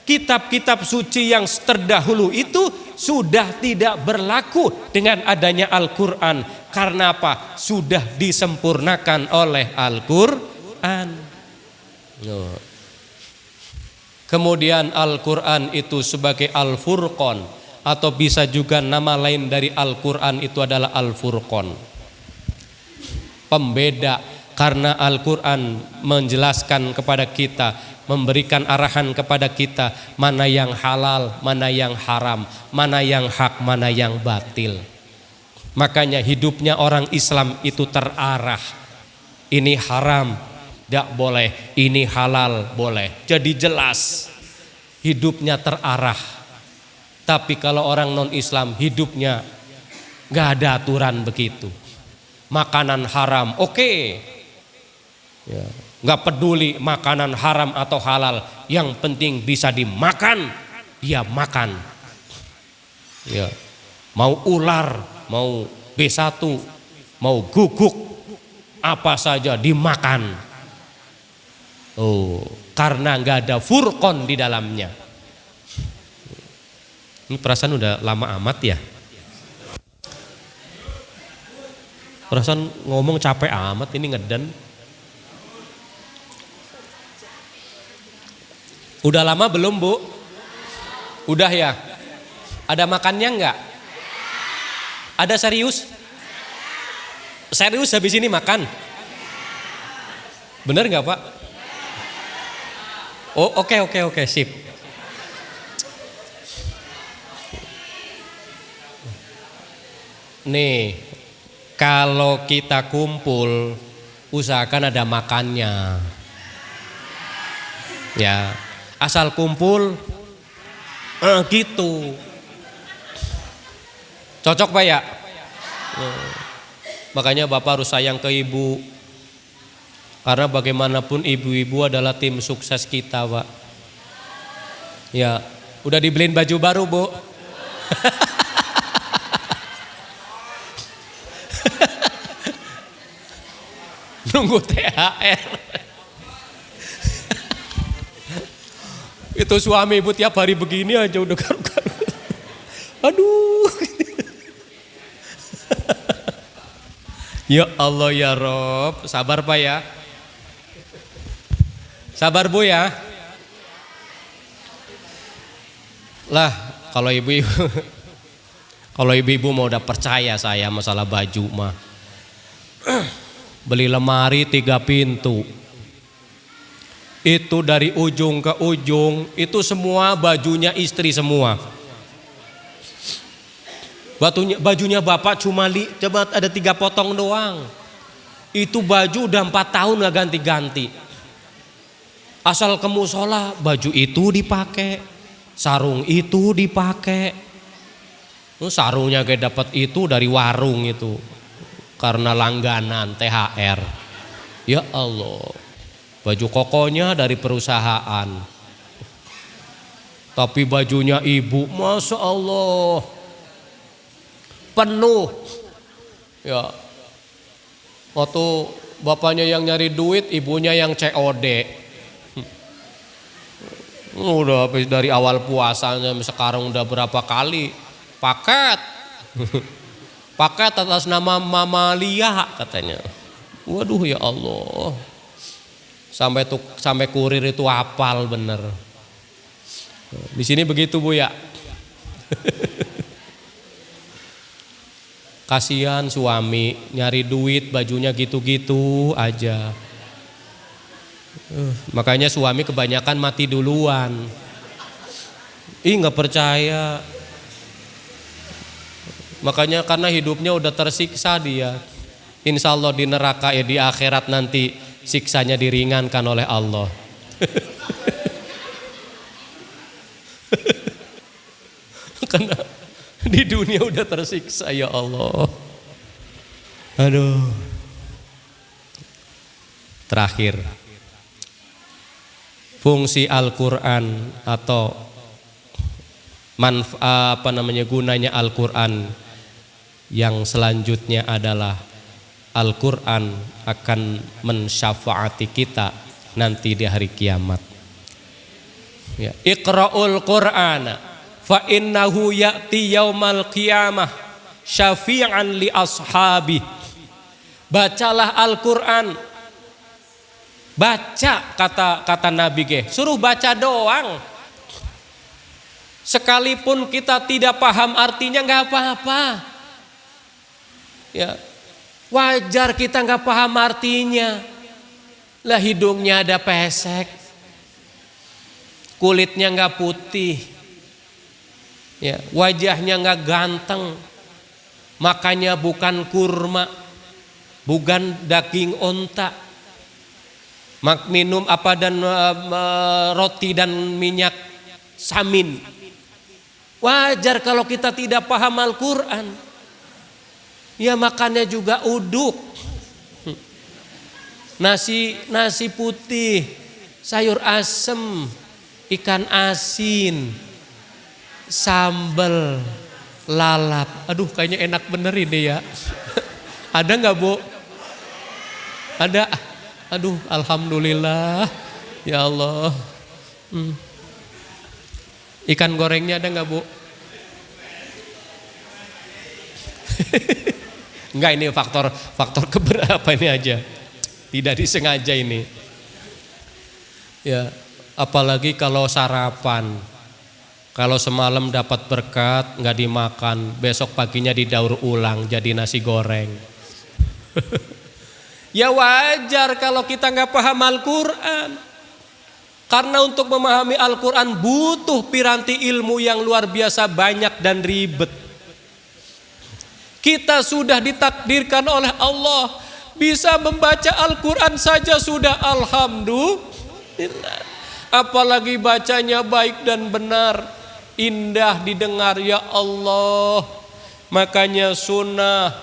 Speaker 1: kitab-kitab suci yang terdahulu itu sudah tidak berlaku dengan adanya Al-Quran. Karena apa? Sudah disempurnakan oleh Al-Quran. Kemudian Al-Quran itu sebagai Al-Furqan, atau bisa juga nama lain dari Al-Quran itu adalah Al-Furqan, pembeda. Karena Al-Quran menjelaskan kepada kita, memberikan arahan kepada kita mana yang halal, mana yang haram, mana yang hak, mana yang batil. Makanya hidupnya orang Islam itu terarah. Ini haram, tidak boleh. Ini halal, boleh. Jadi jelas hidupnya terarah. Tapi kalau orang non-Islam hidupnya gak ada aturan begitu. Makanan haram, oke. Ya, gak peduli makanan haram atau halal, yang penting bisa dimakan, dia makan. Ya, mau ular, mau B1, mau guguk, apa saja dimakan. Oh, karena gak ada furqan di dalamnya. Ini perasaan udah lama amat ya. Perasaan ngomong capek amat ini ngeden. Udah lama belum, Bu? Udah ya? Ada makannya enggak? Ada serius? Serius habis ini makan? Bener enggak, Pak? Oh, oke, sip. Nih, kalau kita kumpul, usahakan ada makannya. Ya. Asal kumpul gitu. Cocok Pak ya? Makanya Bapak harus sayang ke ibu. Karena bagaimanapun ibu-ibu adalah tim sukses kita, Pak. Ya, udah dibeliin baju baru, Bu? Nunggu THR. Itu suami ibu tiap hari begini aja udah karu-karu. Aduh. Ya Allah ya Rob, sabar Pak ya. Sabar Bu ya. Lah kalau ibu-ibu mau udah percaya saya masalah baju mah. Beli lemari 3 pintu. Itu dari ujung ke ujung, itu semua bajunya istri semua. Bajunya bapak cuma ada 3 potong doang. Itu baju udah 4 tahun gak ganti-ganti. Asal ke musola baju itu dipakai, sarung itu dipakai. Sarungnya kayak dapat itu dari warung itu, karena langganan THR. Ya Allah. Baju kokonya dari perusahaan. Tapi bajunya ibu, Masya Allah, penuh. Ya, waktu bapaknya yang nyari duit, ibunya yang COD. Udah habis dari awal puasanya, sekarang udah berapa kali paket. Paket atas nama Mama Lia katanya. Waduh ya Allah. Sampai kurir itu hafal bener. Di sini begitu Bu ya. Kasihan suami nyari duit bajunya gitu-gitu aja. Makanya suami kebanyakan mati duluan. Nggak percaya. Makanya karena hidupnya udah tersiksa dia. Insya Allah di neraka ya, di akhirat nanti siksanya diringankan oleh Allah. Karena di dunia udah tersiksa ya Allah. Aduh. Terakhir, fungsi Al-Quran atau gunanya Al-Quran yang selanjutnya adalah Al-Quran akan mensyafaati kita nanti di hari kiamat. Ya. Iqra'ul Qur'ana fa innahu ya'ti yaumal qiyamah syafi'an li ashabi. Bacalah Al-Quran. Baca kata Nabi suruh baca doang. Sekalipun kita tidak paham artinya nggak apa-apa. Ya. Wajar kita nggak paham artinya. Lah hidungnya ada pesek, kulitnya nggak putih, ya, wajahnya nggak ganteng, makannya bukan kurma, bukan daging onta, minum apa dan roti dan minyak samin. Wajar kalau kita tidak paham Al-Quran. Ya makannya juga uduk, nasi putih, sayur asem, ikan asin, sambal, lalap. Aduh kayaknya enak bener ini ya. Ada nggak Bu? Ada. Aduh alhamdulillah ya Allah. Ikan gorengnya ada nggak Bu? Enggak, ini faktor keberapa ini aja. Tidak disengaja ini. Ya, apalagi kalau sarapan. Kalau semalam dapat berkat nggak dimakan, besok paginya didaur ulang jadi nasi goreng. Ya wajar kalau kita nggak paham Al-Quran. Karena untuk memahami Al-Quran butuh piranti ilmu yang luar biasa banyak dan ribet. Kita sudah ditakdirkan oleh Allah bisa membaca Al-Quran saja sudah alhamdulillah. Apalagi bacanya baik dan benar, indah didengar ya Allah. Makanya sunnah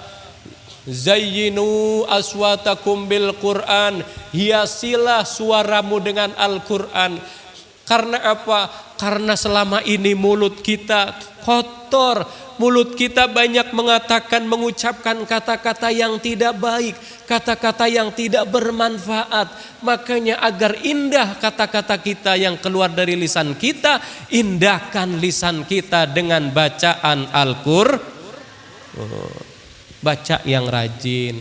Speaker 1: zayyinu aswatakum bil Quran, hiasilah suaramu dengan Al-Quran. Karena apa? Karena selama ini mulut kita kotor, mulut kita banyak mengucapkan kata-kata yang tidak baik, kata-kata yang tidak bermanfaat. Makanya agar indah kata-kata kita yang keluar dari lisan kita, indahkan lisan kita dengan bacaan Al-Quran. Baca yang rajin.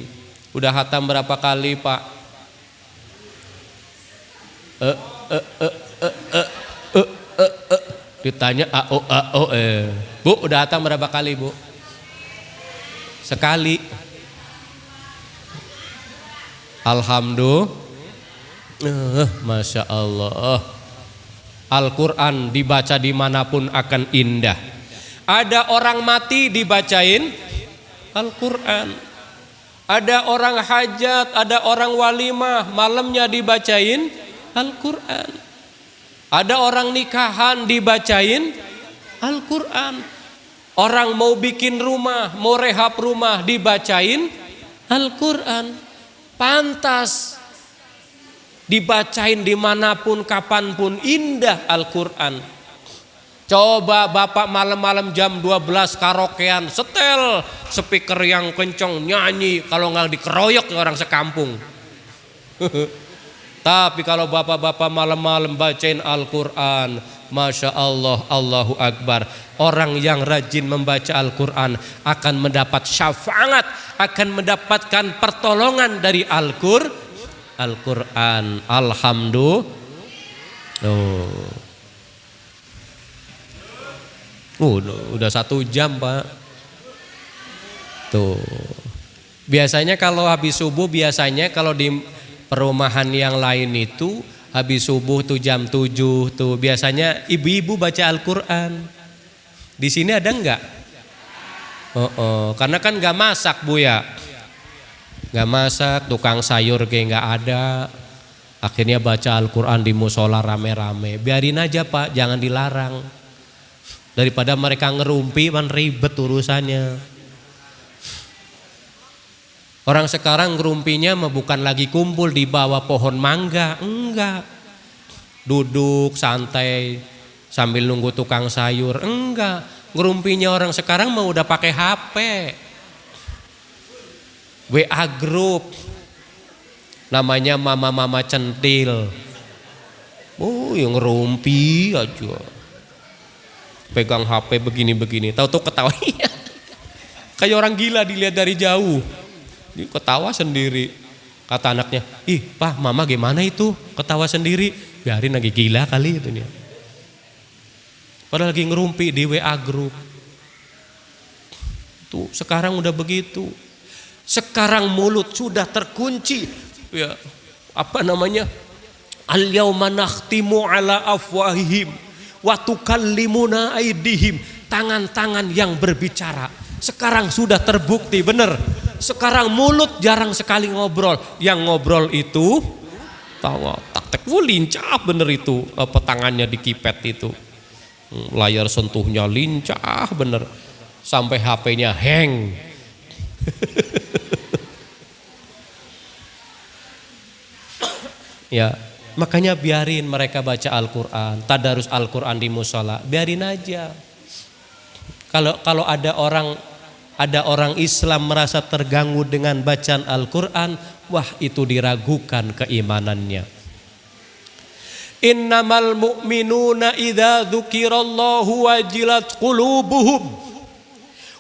Speaker 1: Udah khatam berapa kali Pak? Ditanya Bu udah hatam berapa kali Bu? Sekali. Alhamdulillah. Masya Allah. Al-Quran dibaca dimanapun akan indah. Ada orang mati dibacain Al-Quran. Ada orang hajat, ada orang walimah, malamnya dibacain Al-Quran. Ada orang nikahan dibacain Al-Quran. Orang mau bikin rumah, mau rehab rumah dibacain Al-Quran. Pantas dibacain dimanapun kapanpun indah Al-Quran. Coba Bapak malam-malam jam 12 karaokean, setel speaker yang kencang nyanyi, kalau nggak dikeroyok orang sekampung. Tapi kalau bapak-bapak malam-malam bacain Al-Quran, Masya Allah, Allahu Akbar. Orang yang rajin membaca Al-Quran akan mendapat syafaat, akan mendapatkan pertolongan dari Al-Quran. Alhamdulillah. Udah 1 jam Pak. Tuh. Biasanya kalau habis subuh, biasanya kalau di perumahan yang lain itu habis subuh tuh jam 7 tuh biasanya ibu-ibu baca Al-Quran. Di sini ada enggak? Karena kan enggak masak Bu ya. Enggak masak, tukang sayur kayak enggak ada. Akhirnya baca Al-Quran di musola rame-rame. Biarin aja Pak, jangan dilarang. Daripada mereka ngerumpi kan ribet urusannya. Orang sekarang ngerumpinya bukan lagi kumpul di bawah pohon mangga, enggak. Duduk santai sambil nunggu tukang sayur, enggak. Ngerumpinya orang sekarang udah pakai HP. WA grup namanya mama-mama centil. Oh, yang ngerumpi aja. Pegang HP begini-begini, tahu-tahu ketawa. Kayak orang gila dilihat dari jauh. Dia ketawa sendiri. Kata anaknya, "Ih, Pak, Mama gimana itu? Ketawa sendiri." Biarin, lagi gila kali itu nih. Padahal lagi ngerumpi di WA grup. Tuh, sekarang udah begitu. Sekarang mulut sudah terkunci. Ya, apa namanya? Al-yauma nakhtimu ala afwahihim wa tukallimuna aydihim. Tangan-tangan yang berbicara. Sekarang sudah terbukti benar. Sekarang mulut jarang sekali ngobrol. Yang ngobrol itu tawa taktek, lincah bener itu, apa tangannya dikipet itu. Layar sentuhnya lincah bener. Sampai HP-nya hang. Ya, makanya biarin mereka baca Al-Quran, tadarus Al-Quran di musola, biarin aja. Kalau ada orang Islam merasa terganggu dengan bacaan Al-Quran, wah itu diragukan keimanannya. Innamal mu'minuna idza dzukirallahu wajilat qulubuhum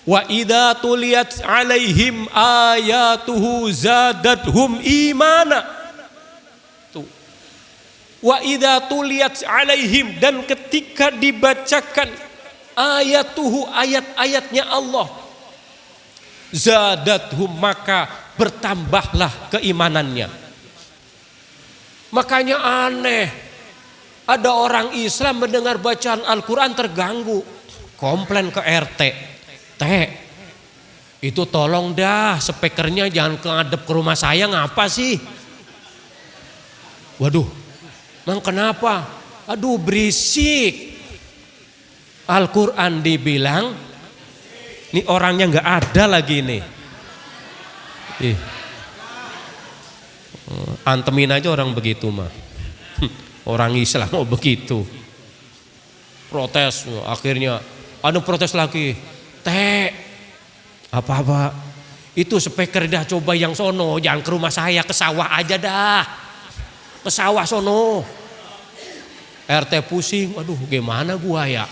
Speaker 1: wa idza tuliyat alaihim ayatuhu zadathum imana. Wa idza tuliyat alaihim, dan ketika dibacakan ayatuhu, ayat-ayatnya Allah, zadathum, maka bertambahlah keimanannya. Makanya aneh, ada orang Islam mendengar bacaan Al-Quran terganggu, komplain ke RT, itu tolong dah speakernya jangan ngadep ke rumah saya, ngapa sih? Waduh, Mang kenapa? Aduh berisik. Al-Quran dibilang, ini orangnya nggak ada lagi nih. Antemin aja orang begitu mah. Orang Islam mau begitu. Protes, akhirnya ada protes lagi. Apa-apa? Itu speaker dah, coba yang sono, jangan ke rumah saya, ke sawah aja dah. Ke sawah sono. RT pusing, aduh gimana gua ya.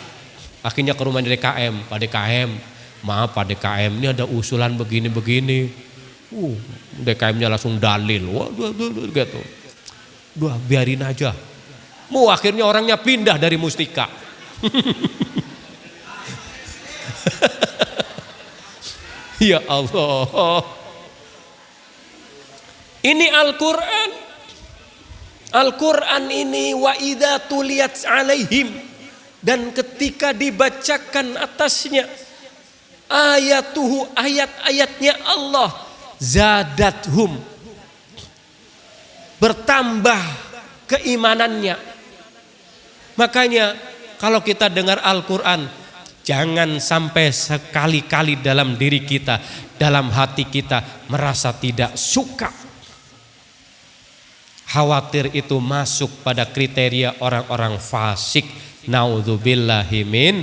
Speaker 1: Akhirnya ke rumah DKM, Pak DKM, maaf Pak DKM, ini ada usulan begini-begini. DKM-nya langsung dalil, waduh gitu. Duh, biarin aja. Akhirnya orangnya pindah dari Mustika. Ya Allah. Ini Al-Quran. Al-Quran ini wa idza tuliyat alaihim, dan ketika dibacakan atasnya ayatuhu, ayat-ayatnya Allah, zadathum, bertambah keimanannya. Makanya kalau kita dengar Al-Quran, jangan sampai sekali-kali dalam diri kita, dalam hati kita merasa tidak suka. Khawatir itu masuk pada kriteria orang-orang fasik. Naudzubillahi min.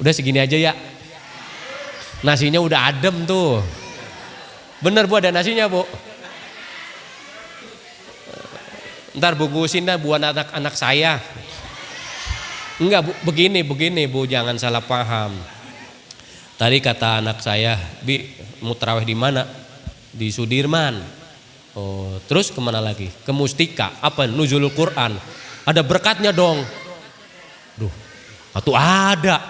Speaker 1: Udah segini aja ya. Nasinya udah adem tuh. Bener Bu, ada nasinya Bu. Ntar bungkusin dah buat anak-anak saya. Enggak Bu, begini Bu, jangan salah paham. Tadi kata anak saya, Bi, mau tarawih di mana? Di Sudirman. Oh, terus kemana lagi? Ke Mustika, apa? Nuzulul Quran. Ada berkatnya dong. Duh, atau ada.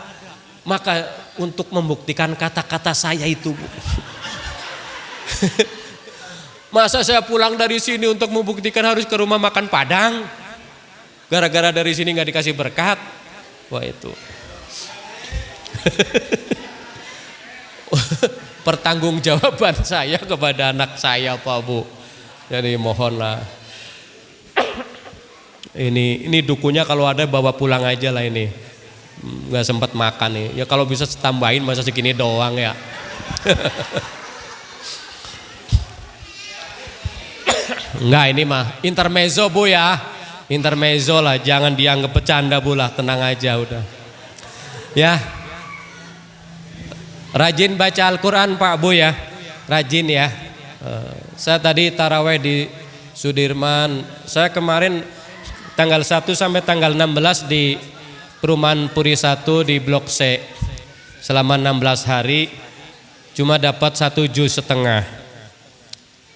Speaker 1: Maka untuk membuktikan kata-kata saya itu, Bu. Masa saya pulang dari sini untuk membuktikan harus ke rumah makan Padang? Gara-gara dari sini nggak dikasih berkat? Wah itu. Pertanggungjawaban saya kepada anak saya Pak Bu. Jadi mohonlah. Ini dukunya kalau ada bawa pulang aja lah ini. Nggak sempat makan nih. Ya kalau bisa tambahin, masa segini doang ya. Enggak, ini mah intermezzo Bu ya. Intermezzo lah, jangan dianggap bercanda Bu lah, tenang aja udah. Ya. Rajin baca Al-Quran Pak Bu ya. rajin ya. Saya tadi taraweh di Sudirman. Saya kemarin tanggal 1 sampai tanggal 16 di Perumahan Puri 1 di Blok C. Selama 16 hari cuma dapat 1,5 juz.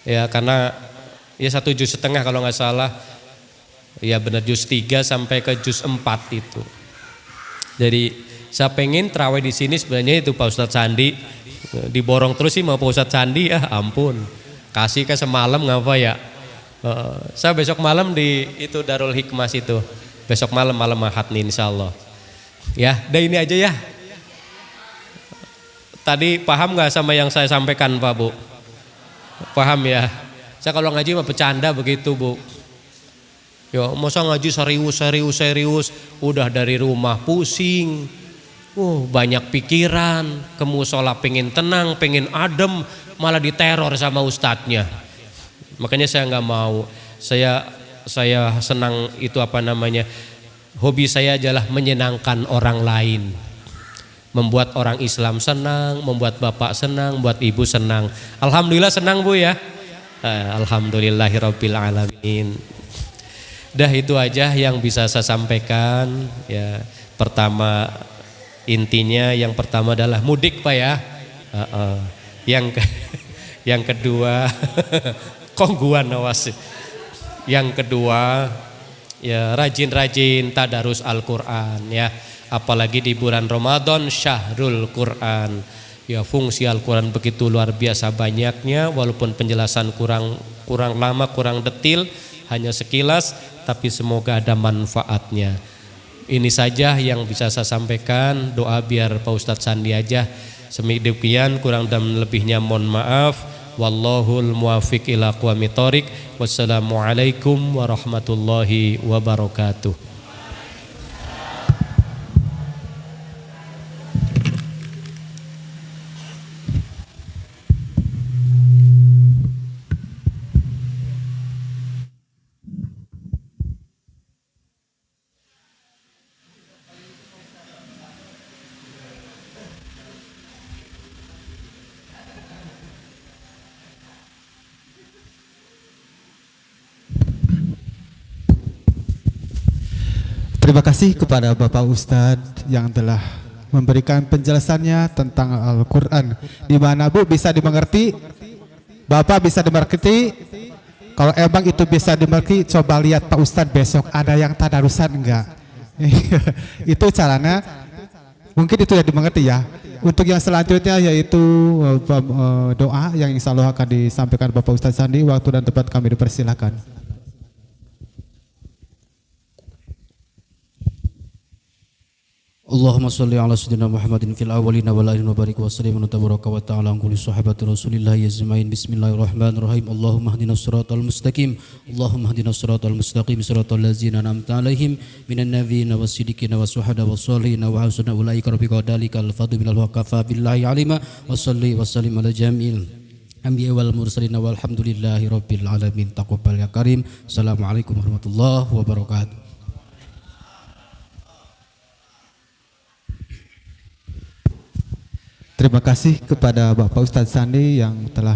Speaker 1: Ya karena ya 1,5 juz kalau nggak salah. Ya benar juz 3 sampai ke juz 4 itu. Jadi saya pengen tarawih di sini sebenarnya itu Pak Ustadz Sandi diborong terus sih mau Pak Ustadz Sandi ya ampun. Kasih ke semalam ngapa ya. Saya besok malam di itu Darul Hikmah situ. Besok malam Ahad nih insyaallah. Ya, udah ini aja ya. Tadi paham nggak sama yang saya sampaikan Pak Bu? Paham ya? Saya kalau ngaji mah bercanda begitu Bu. Ya masa ngaji serius, udah dari rumah pusing, banyak pikiran, ke musola pengen tenang, pengen adem, malah diteror sama ustadznya. Makanya saya nggak mau, saya senang itu hobi saya adalah menyenangkan orang lain. Membuat orang Islam senang, membuat bapak senang, membuat ibu senang. Alhamdulillah senang Bu ya. Alhamdulillahirabbil alamin. Dah itu aja yang bisa saya sampaikan ya. Yang pertama adalah mudik Pak ya. Yang kedua kongguan awas. Yang kedua ya rajin-rajin tadarus Al-Qur'an ya. Apalagi di bulan Ramadan Syahrul Qur'an. Ya fungsi Al-Qur'an begitu luar biasa banyaknya walaupun penjelasan kurang lama, kurang detil, hanya sekilas, tapi semoga ada manfaatnya. Ini saja yang bisa saya sampaikan. Doa biar Pak Ustadz Sandi aja. Demikian kurang dan lebihnya mohon maaf. Wallahul muwafiq ila aqwamit thoriq. Wassalamualaikum warahmatullahi wabarakatuh.
Speaker 2: Terima kasih kepada Bapak Ustadz yang telah memberikan penjelasannya tentang Al-Quran. Di mana Bu bisa dimengerti, Bapak bisa dimengerti. Kalau emang itu bisa dimengerti, coba lihat Pak Ustadz besok ada yang tadarusan enggak? Itu caranya, mungkin itu ya dimengerti ya. Untuk yang selanjutnya yaitu doa yang insya Allah akan disampaikan Bapak Ustadz Sandi. Waktu dan tempat kami dipersilakan.
Speaker 3: Allahumma salli ala sayyidina Muhammadin fil awwalina wal akhirin wa barik wa sallim wa tabaraka wa ta'ala an kulli sahabati Rasulillah ajmain. Bismillahirrahmanirrahim. Allahumma hdinas siratal mustaqim. Allahumma hdinas siratal mustaqim siratal ladzina an'amta 'alaihim minan nabiyyin was-siddiqin was-syuhada was-shalihin wa hasuna ulaika rafiqa dalikal fadlu minal waqafa billahi alima wa salli wa sallim ala jamil anbiya wal mursalin walhamdulillahi rabbil alamin. Taqabbal ya karim. Assalamualaikum warahmatullahi wabarakatuh.
Speaker 2: Terima kasih kepada Bapak Ustadz Sandi yang telah